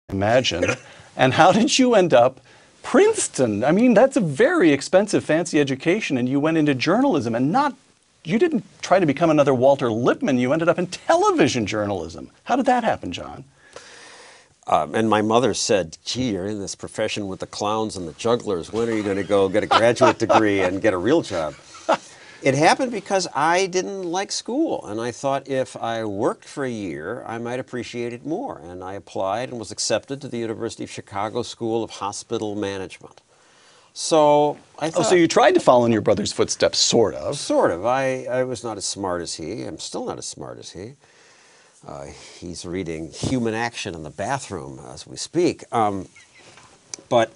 imagine. And how did you end up Princeton? I mean, that's a very expensive, fancy education, and you went into journalism and you didn't try to become another Walter Lippmann, you ended up in television journalism. How did that happen, John? And my mother said, gee, you're in this profession with the clowns and the jugglers. When are you going to go get a graduate degree and get a real job? It happened because I didn't like school, and I thought if I worked for a year, I might appreciate it more. And I applied and was accepted to the University of Chicago School of Hospital Management. So I thought... Oh, so you tried to follow in your brother's footsteps, sort of. Sort of. I was not as smart as he. I'm still not as smart as he. He's reading Human Action in the bathroom as we speak. But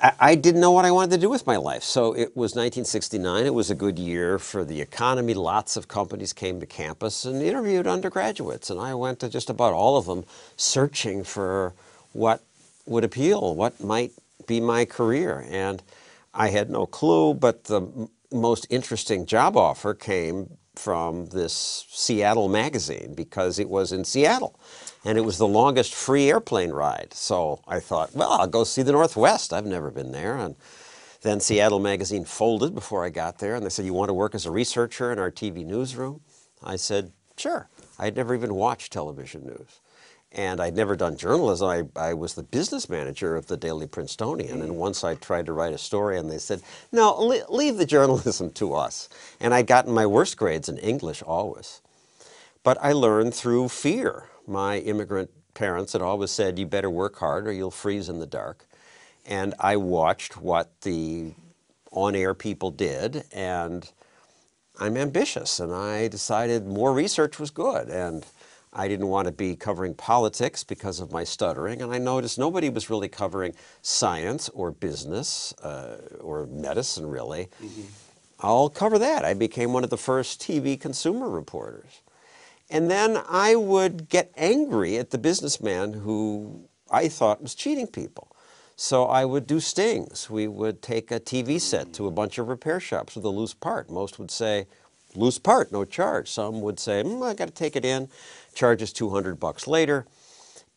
I didn't know what I wanted to do with my life. So it was 1969. It was a good year for the economy. Lots of companies came to campus and interviewed undergraduates. And I went to just about all of them searching for what would appeal, what might be my career. And I had no clue, but the most interesting job offer came from this Seattle magazine because it was in Seattle and it was the longest free airplane ride. So I thought, well, I'll go see the Northwest. I've never been there. And then Seattle magazine folded before I got there and they said, you want to work as a researcher in our TV newsroom? I said, sure. I'd never even watched television news. And I'd never done journalism. I was the business manager of the Daily Princetonian. And once I tried to write a story and they said, no, leave the journalism to us. And I'd gotten my worst grades in English always. But I learned through fear. My immigrant parents had always said, you better work hard or you'll freeze in the dark. And I watched what the on-air people did. And I'm ambitious. And I decided more research was good. And I didn't want to be covering politics because of my stuttering, and I noticed nobody was really covering science or business or medicine, really. Mm-hmm. I'll cover that. I became one of the first TV consumer reporters. And then I would get angry at the businessman who I thought was cheating people. So I would do stings. We would take a TV set to a bunch of repair shops with a loose part. Most would say, loose part, no charge. Some would say, I got to take it in. Charges $200 later.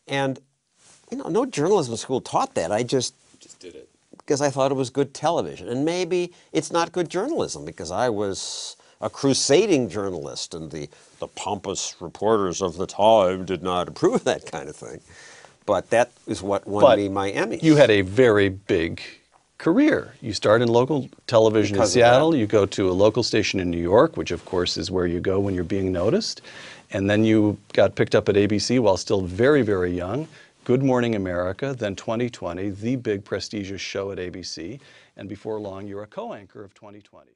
And, you know, no journalism school taught that. I just did it because I thought it was good television. And maybe it's not good journalism because I was a crusading journalist and the pompous reporters of the time did not approve of that kind of thing. But that is what won me my Emmys. You had a very big career. You start in local television in Seattle, you go to a local station in New York, which of course is where you go when you're being noticed. And then you got picked up at ABC while still very, very young. Good Morning America, then 2020, the big prestigious show at ABC. And before long, you're a co-anchor of 2020.